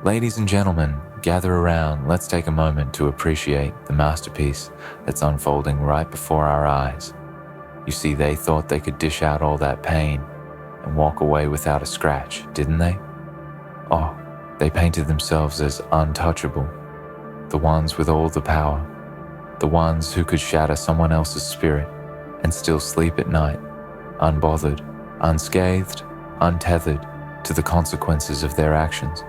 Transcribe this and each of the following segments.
Ladies and gentlemen, gather around. Let's take a moment to appreciate the masterpiece that's unfolding right before our eyes. You see, they thought they could dish out all that pain and walk away without a scratch, didn't they? Oh, they painted themselves as untouchable, the ones with all the power, the ones who could shatter someone else's spirit and still sleep at night, unbothered, unscathed, untethered to the consequences of their actions.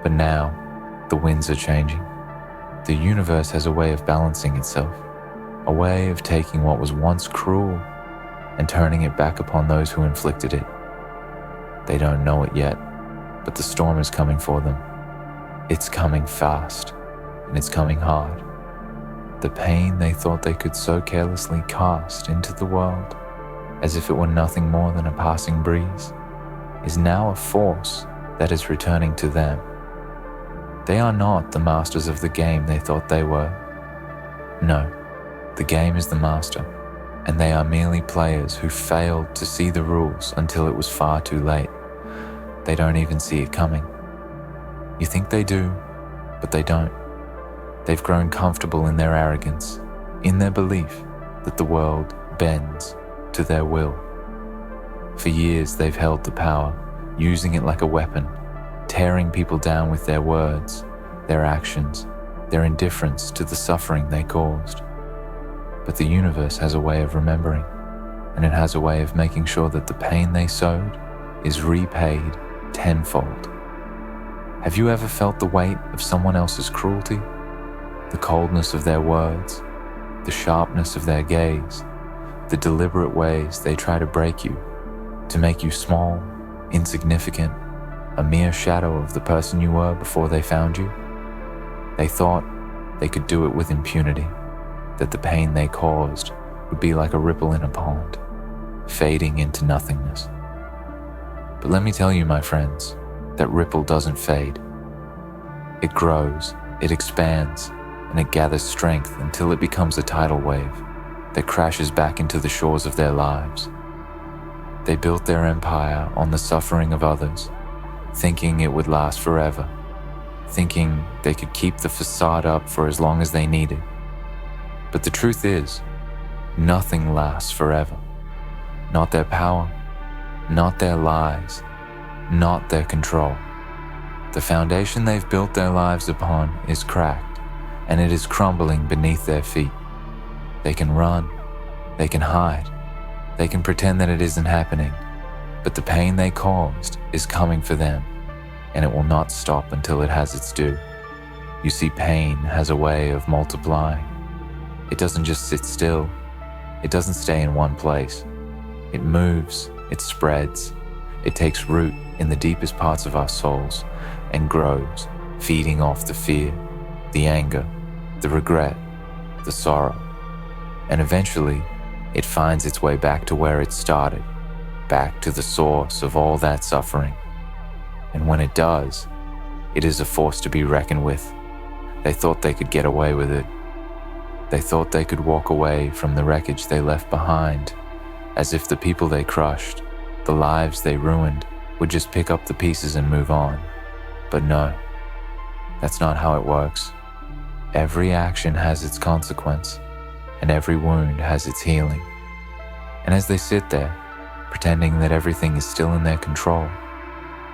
But now, the winds are changing. The universe has a way of balancing itself, a way of taking what was once cruel and turning it back upon those who inflicted it. They don't know it yet, but the storm is coming for them. It's coming fast, and it's coming hard. The pain they thought they could so carelessly cast into the world, as if it were nothing more than a passing breeze, is now a force that is returning to them. They are not the masters of the game they thought they were. No, the game is the master, and they are merely players who failed to see the rules until it was far too late. They don't even see it coming. You think they do, but they don't. They've grown comfortable in their arrogance, in their belief that the world bends to their will. For years they've held the power, using it like a weapon, tearing people down with their words, their actions, their indifference to the suffering they caused. But the universe has a way of remembering, and it has a way of making sure that the pain they sowed is repaid tenfold. Have you ever felt the weight of someone else's cruelty? The coldness of their words, the sharpness of their gaze, the deliberate ways they try to break you, to make you small, insignificant, a mere shadow of the person you were before they found you? They thought they could do it with impunity, that the pain they caused would be like a ripple in a pond, fading into nothingness. But let me tell you, my friends, that ripple doesn't fade. It grows, it expands, and it gathers strength until it becomes a tidal wave that crashes back into the shores of their lives. They built their empire on the suffering of others, thinking it would last forever, thinking they could keep the facade up for as long as they needed. But the truth is, nothing lasts forever. Not their power, not their lies, not their control. The foundation they've built their lives upon is cracked, and it is crumbling beneath their feet. They can run, they can hide, they can pretend that it isn't happening, but the pain they caused is coming for them, and it will not stop until it has its due. You see, pain has a way of multiplying. It doesn't just sit still. It doesn't stay in one place. It moves, it spreads, it takes root in the deepest parts of our souls and grows, feeding off the fear, the anger, the regret, the sorrow. And eventually, it finds its way back to where it started, back to the source of all that suffering. And when it does, it is a force to be reckoned with. They thought they could get away with it. They thought they could walk away from the wreckage they left behind, as if the people they crushed, the lives they ruined, would just pick up the pieces and move on. But no, that's not how it works. Every action has its consequence, and every wound has its healing. And as they sit there, pretending that everything is still in their control,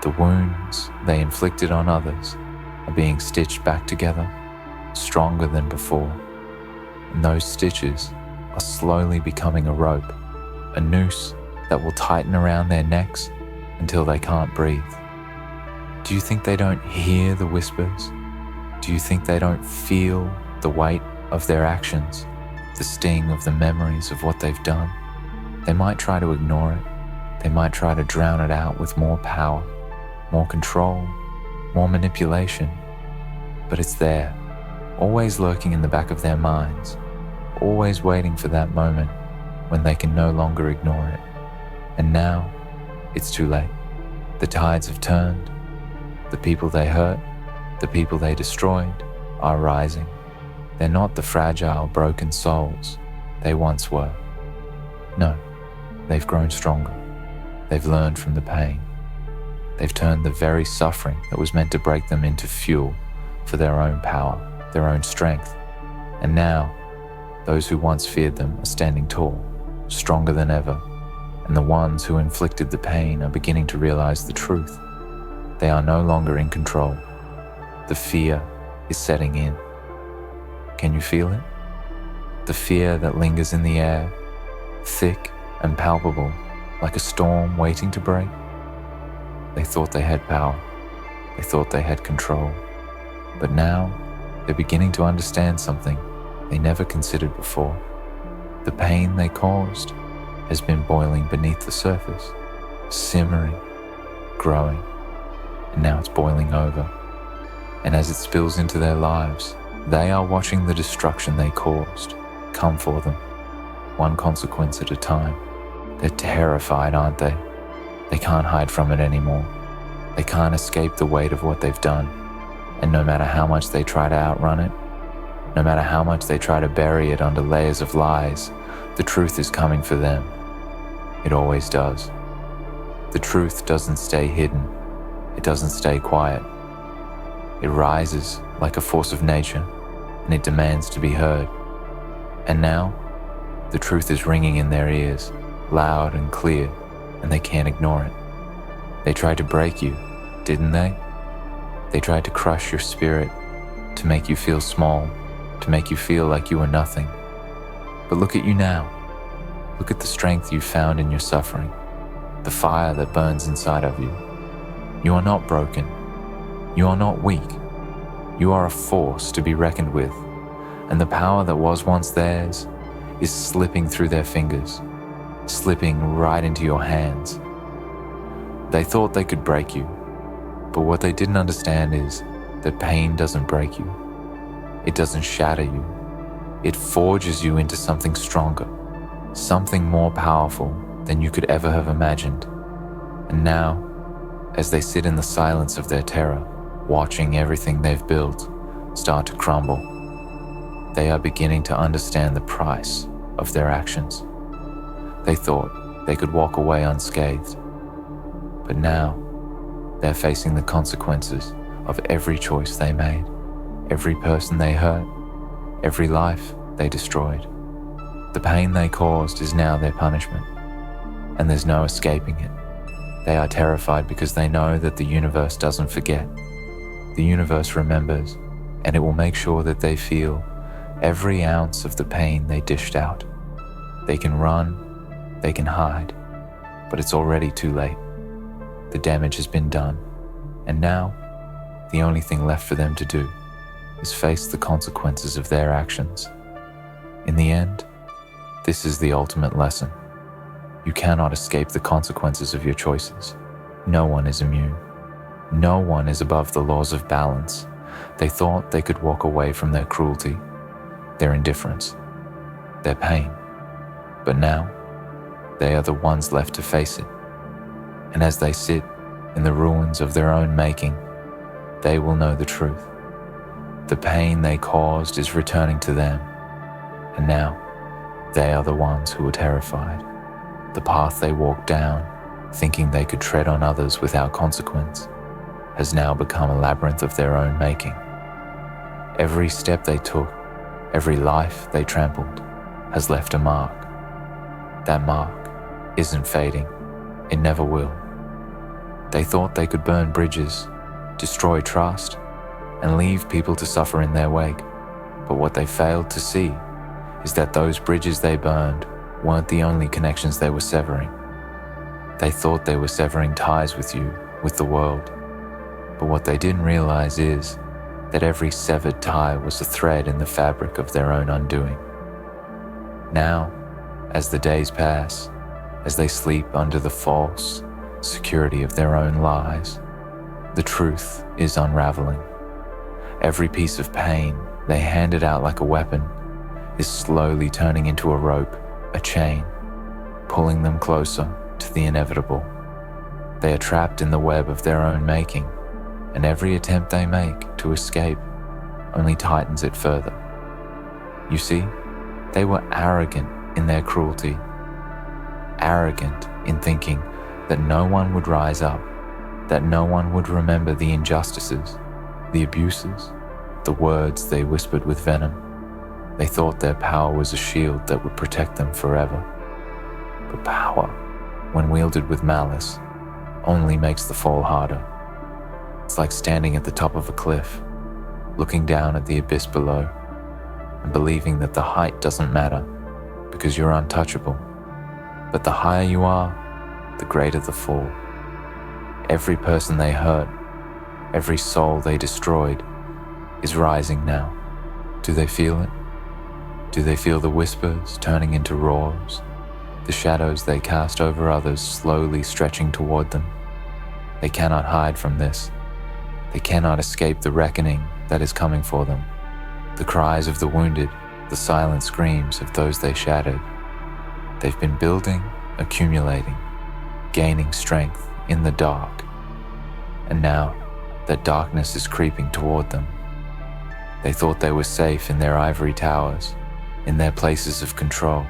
the wounds they inflicted on others are being stitched back together, stronger than before. And those stitches are slowly becoming a rope, a noose that will tighten around their necks until they can't breathe. Do you think they don't hear the whispers? Do you think they don't feel the weight of their actions, the sting of the memories of what they've done? They might try to ignore it. They might try to drown it out with more power, more control, more manipulation. But it's there, always lurking in the back of their minds, always waiting for that moment when they can no longer ignore it. And now, it's too late. The tides have turned. The people they hurt, the people they destroyed, are rising. They're not the fragile, broken souls they once were. No, they've grown stronger. They've learned from the pain. They've turned the very suffering that was meant to break them into fuel for their own power, their own strength. And now, those who once feared them are standing tall, stronger than ever, and the ones who inflicted the pain are beginning to realize the truth. They are no longer in control. The fear is setting in. Can you feel it? The fear that lingers in the air, thick and palpable, like a storm waiting to break. They thought they had power. They thought they had control. But now, they're beginning to understand something they never considered before. The pain they caused has been boiling beneath the surface, simmering, growing, and now it's boiling over. And as it spills into their lives, they are watching the destruction they caused come for them, one consequence at a time. They're terrified, aren't they? They can't hide from it anymore. They can't escape the weight of what they've done. And no matter how much they try to outrun it, no matter how much they try to bury it under layers of lies, the truth is coming for them. It always does. The truth doesn't stay hidden. It doesn't stay quiet. It rises like a force of nature, and it demands to be heard. And now, the truth is ringing in their ears, loud and clear, and they can't ignore it. They tried to break you, didn't they? They tried to crush your spirit, to make you feel small, to make you feel like you were nothing. But look at you now. Look at the strength you found in your suffering, the fire that burns inside of you. You are not broken. You are not weak. You are a force to be reckoned with, and the power that was once theirs is slipping through their fingers, slipping right into your hands. They thought they could break you, but what they didn't understand is that pain doesn't break you. It doesn't shatter you. It forges you into something stronger, something more powerful than you could ever have imagined. And now, as they sit in the silence of their terror, watching everything they've built start to crumble, they are beginning to understand the price of their actions. They thought they could walk away unscathed, but now they're facing the consequences of every choice they made, every person they hurt, every life they destroyed. The pain they caused is now their punishment, and there's no escaping it. They are terrified because they know that the universe doesn't forget. The universe remembers, and it will make sure that they feel every ounce of the pain they dished out. They can run, they can hide, but it's already too late. The damage has been done, and now the only thing left for them to do is face the consequences of their actions. In the end, this is the ultimate lesson. You cannot escape the consequences of your choices. No one is immune. No one is above the laws of balance. They thought they could walk away from their cruelty, their indifference, their pain. But now, they are the ones left to face it. And as they sit in the ruins of their own making, they will know the truth. The pain they caused is returning to them. And now, they are the ones who are terrified. The path they walked down, thinking they could tread on others without consequence, has now become a labyrinth of their own making. Every step they took, every life they trampled, has left a mark. That mark isn't fading. It never will. They thought they could burn bridges, destroy trust, and leave people to suffer in their wake. But what they failed to see is that those bridges they burned weren't the only connections they were severing. They thought they were severing ties with you, with the world. But what they didn't realize is that every severed tie was a thread in the fabric of their own undoing. Now, as the days pass, as they sleep under the false security of their own lies, the truth is unraveling. Every piece of pain they handed out like a weapon is slowly turning into a rope, a chain, pulling them closer to the inevitable. They are trapped in the web of their own making, and every attempt they make to escape only tightens it further. You see, they were arrogant in their cruelty, arrogant in thinking that no one would rise up, that no one would remember the injustices, the abuses, the words they whispered with venom. They thought their power was a shield that would protect them forever. But power, when wielded with malice, only makes the fall harder. It's like standing at the top of a cliff, looking down at the abyss below, and believing that the height doesn't matter because you're untouchable. But the higher you are, the greater the fall. Every person they hurt, every soul they destroyed, is rising now. Do they feel it? Do they feel the whispers turning into roars, the shadows they cast over others slowly stretching toward them? They cannot hide from this. They cannot escape the reckoning that is coming for them. The cries of the wounded, the silent screams of those they shattered. They've been building, accumulating, gaining strength in the dark. And now that darkness is creeping toward them. They thought they were safe in their ivory towers, in their places of control.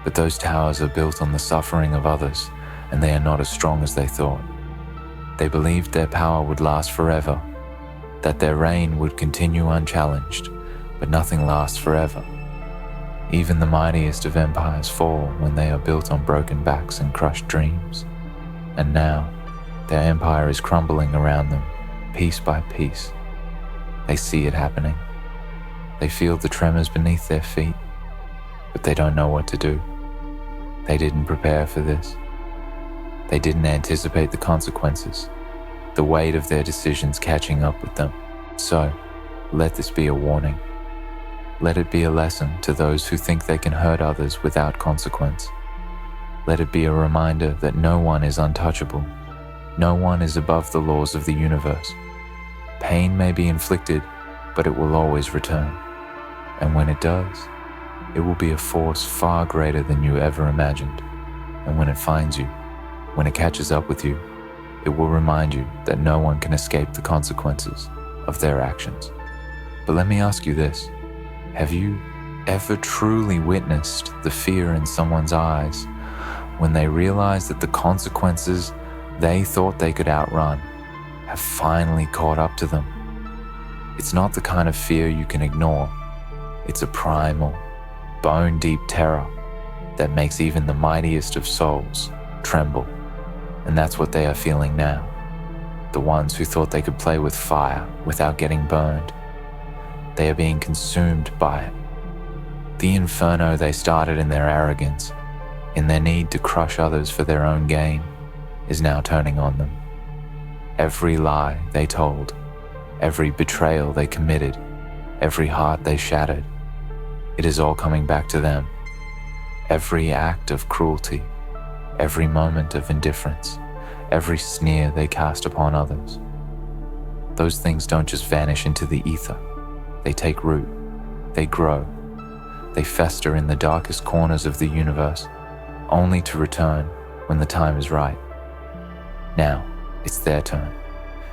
But those towers are built on the suffering of others, and they are not as strong as they thought. They believed their power would last forever, that their reign would continue unchallenged, but nothing lasts forever. Even the mightiest of empires fall when they are built on broken backs and crushed dreams. And now, their empire is crumbling around them, piece by piece. They see it happening. They feel the tremors beneath their feet, but they don't know what to do. They didn't prepare for this. They didn't anticipate the consequences, the weight of their decisions catching up with them. So, let this be a warning. Let it be a lesson to those who think they can hurt others without consequence. Let it be a reminder that no one is untouchable. No one is above the laws of the universe. Pain may be inflicted, but it will always return. And when it does, it will be a force far greater than you ever imagined. And when it finds you, when it catches up with you, it will remind you that no one can escape the consequences of their actions. But let me ask you this. Have you ever truly witnessed the fear in someone's eyes when they realize that the consequences they thought they could outrun have finally caught up to them? It's not the kind of fear you can ignore. It's a primal, bone-deep terror that makes even the mightiest of souls tremble. And that's what they are feeling now. The ones who thought they could play with fire without getting burned. They are being consumed by it. The inferno they started in their arrogance, in their need to crush others for their own gain, is now turning on them. Every lie they told, every betrayal they committed, every heart they shattered, it is all coming back to them. Every act of cruelty, every moment of indifference, every sneer they cast upon others. Those things don't just vanish into the ether. They take root, they grow, they fester in the darkest corners of the universe, only to return when the time is right. Now, it's their turn.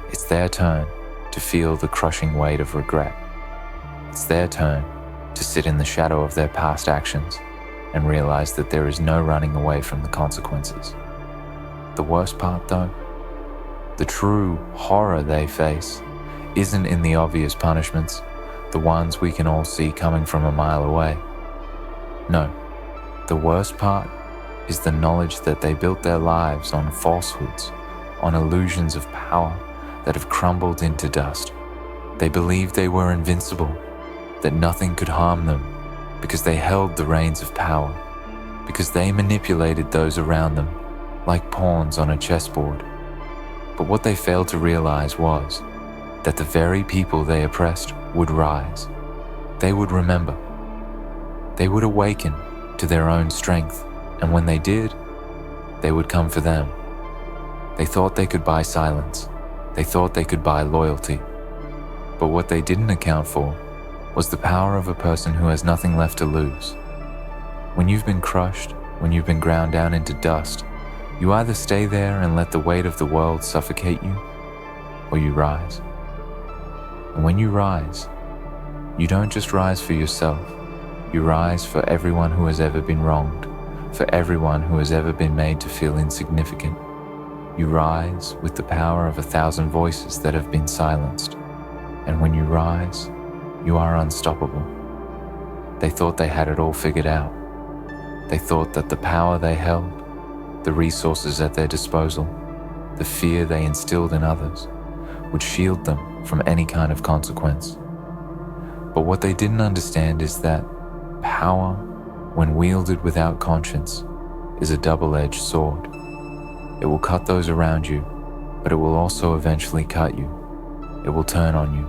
It's their turn to feel the crushing weight of regret. It's their turn to sit in the shadow of their past actions and realize that there is no running away from the consequences. The worst part, though, the true horror they face isn't in the obvious punishments, the ones we can all see coming from a mile away. No, the worst part is the knowledge that they built their lives on falsehoods, on illusions of power that have crumbled into dust. They believed they were invincible, that nothing could harm them because they held the reins of power, because they manipulated those around them like pawns on a chessboard. But what they failed to realize was that the very people they oppressed would rise. They would remember. They would awaken to their own strength, and when they did, they would come for them. They thought they could buy silence. They thought they could buy loyalty. But what they didn't account for was the power of a person who has nothing left to lose. When you've been crushed, when you've been ground down into dust, you either stay there and let the weight of the world suffocate you, or you rise. And when you rise, you don't just rise for yourself, you rise for everyone who has ever been wronged, for everyone who has ever been made to feel insignificant. You rise with the power of 1,000 voices that have been silenced. And when you rise, you are unstoppable. They thought they had it all figured out. They thought that the power they held, the resources at their disposal, the fear they instilled in others, would shield them from any kind of consequence. But what they didn't understand is that power, when wielded without conscience, is a double-edged sword. It will cut those around you, but it will also eventually cut you. It will turn on you.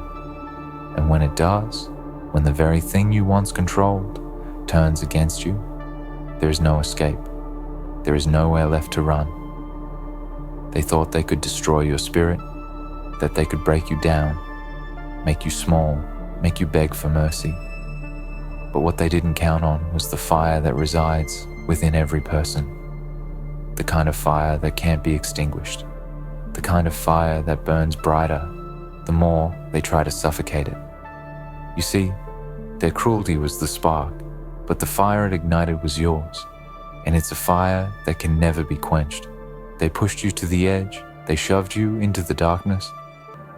And when it does, when the very thing you once controlled turns against you, there is no escape. There is nowhere left to run. They thought they could destroy your spirit, that they could break you down, make you small, make you beg for mercy. But what they didn't count on was the fire that resides within every person. The kind of fire that can't be extinguished. The kind of fire that burns brighter the more they try to suffocate it. You see, their cruelty was the spark, but the fire it ignited was yours. And it's a fire that can never be quenched. They pushed you to the edge, they shoved you into the darkness,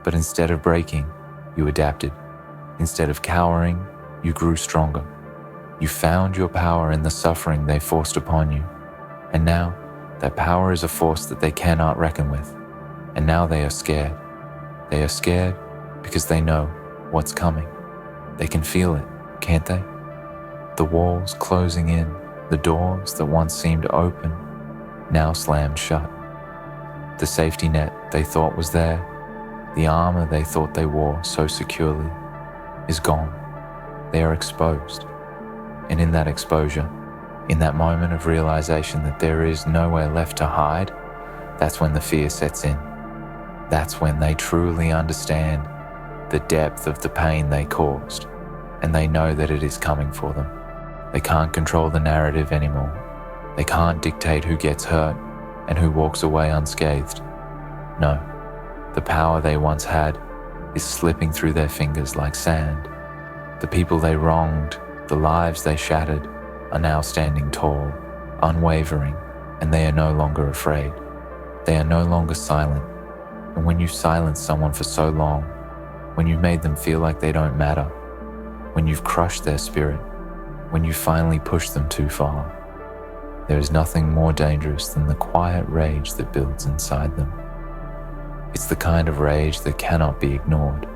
but instead of breaking, you adapted. Instead of cowering, you grew stronger. You found your power in the suffering they forced upon you. And now, that power is a force that they cannot reckon with. And now they are scared. They are scared because they know what's coming. They can feel it, can't they? The walls closing in, the doors that once seemed open, now slammed shut. The safety net they thought was there, the armor they thought they wore so securely, is gone. They are exposed. And in that exposure, in that moment of realization that there is nowhere left to hide, that's when the fear sets in. That's when they truly understand the depth of the pain they caused, and they know that it is coming for them. They can't control the narrative anymore. They can't dictate who gets hurt and who walks away unscathed. No, the power they once had is slipping through their fingers like sand. The people they wronged, the lives they shattered, are now standing tall, unwavering, and they are no longer afraid. They are no longer silent. And when you've silenced someone for so long, when you've made them feel like they don't matter, when you've crushed their spirit, when you finally push them too far, there is nothing more dangerous than the quiet rage that builds inside them. It's the kind of rage that cannot be ignored.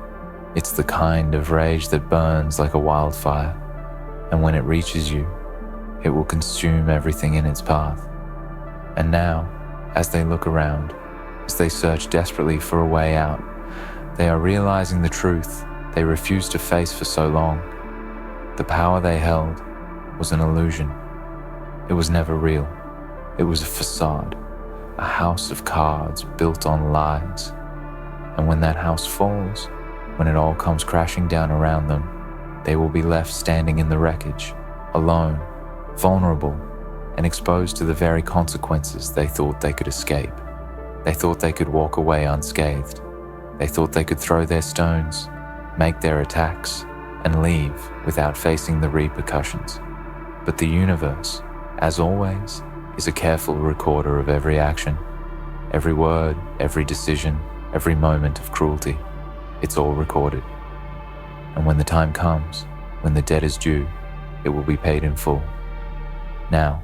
It's the kind of rage that burns like a wildfire, and when it reaches you, it will consume everything in its path. And now, as they look around, as they search desperately for a way out, they are realizing the truth they refused to face for so long. The power they held was an illusion. It was never real. It was a facade, a house of cards built on lies. And when that house falls, when it all comes crashing down around them, they will be left standing in the wreckage, alone, vulnerable, and exposed to the very consequences they thought they could escape. They thought they could walk away unscathed. They thought they could throw their stones, make their attacks, and leave without facing the repercussions. But the universe, as always, is a careful recorder of every action, every word, every decision, every moment of cruelty. It's all recorded. And when the time comes, when the debt is due, it will be paid in full. Now,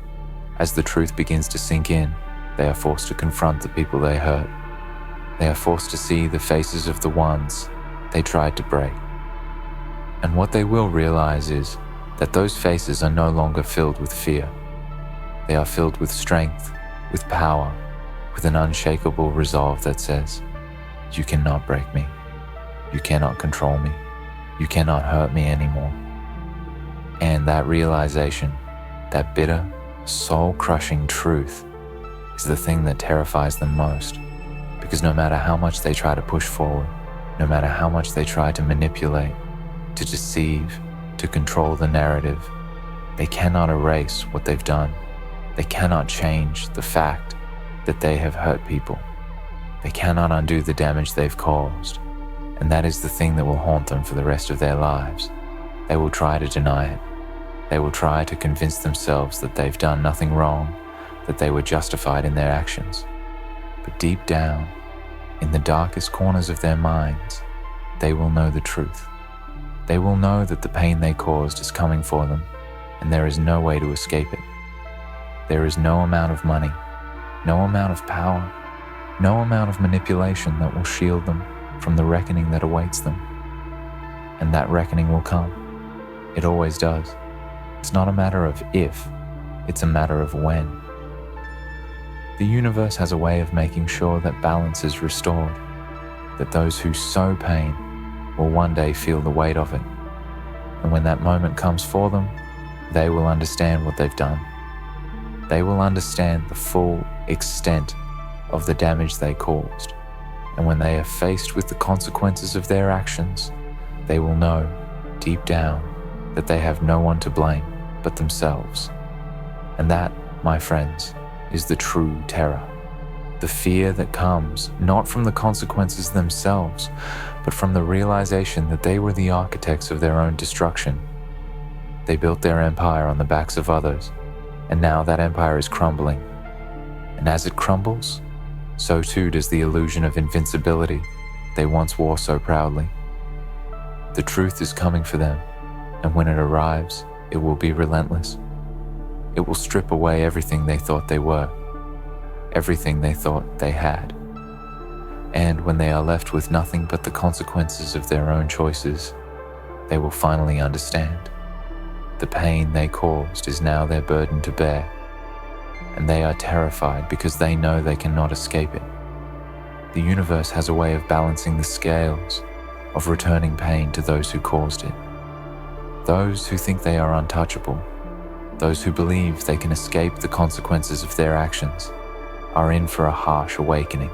as the truth begins to sink in, they are forced to confront the people they hurt. They are forced to see the faces of the ones they tried to break. And what they will realize is that those faces are no longer filled with fear. They are filled with strength, with power, with an unshakable resolve that says, "You cannot break me. You cannot control me. You cannot hurt me anymore." And that realization, that bitter, soul-crushing truth, is the thing that terrifies them most. Because no matter how much they try to push forward, no matter how much they try to manipulate, to deceive, to control the narrative, they cannot erase what they've done. They cannot change the fact that they have hurt people. They cannot undo the damage they've caused. And that is the thing that will haunt them for the rest of their lives. They will try to deny it. They will try to convince themselves that they've done nothing wrong, that they were justified in their actions. But deep down, in the darkest corners of their minds, they will know the truth. They will know that the pain they caused is coming for them, and there is no way to escape it. There is no amount of money, no amount of power, no amount of manipulation that will shield them from the reckoning that awaits them. And that reckoning will come. It always does. It's not a matter of if, it's a matter of when. The universe has a way of making sure that balance is restored, that those who sow pain will one day feel the weight of it. And when that moment comes for them, they will understand what they've done. They will understand the full extent of the damage they caused. And when they are faced with the consequences of their actions, they will know, deep down, that they have no one to blame but themselves. And that, my friends, is the true terror. The fear that comes not from the consequences themselves, but from the realization that they were the architects of their own destruction. They built their empire on the backs of others, and now that empire is crumbling. And as it crumbles, so too does the illusion of invincibility they once wore so proudly. The truth is coming for them, and when it arrives, it will be relentless. It will strip away everything they thought they were, everything they thought they had. And when they are left with nothing but the consequences of their own choices, they will finally understand. The pain they caused is now their burden to bear, and they are terrified because they know they cannot escape it. The universe has a way of balancing the scales, of returning pain to those who caused it. Those who think they are untouchable, those who believe they can escape the consequences of their actions, are in for a harsh awakening.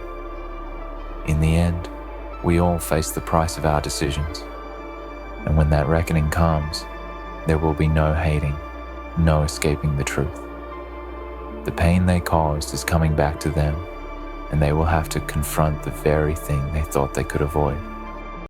In the end, we all face the price of our decisions. And when that reckoning comes, there will be no hating, no escaping the truth. The pain they caused is coming back to them, and they will have to confront the very thing they thought they could avoid.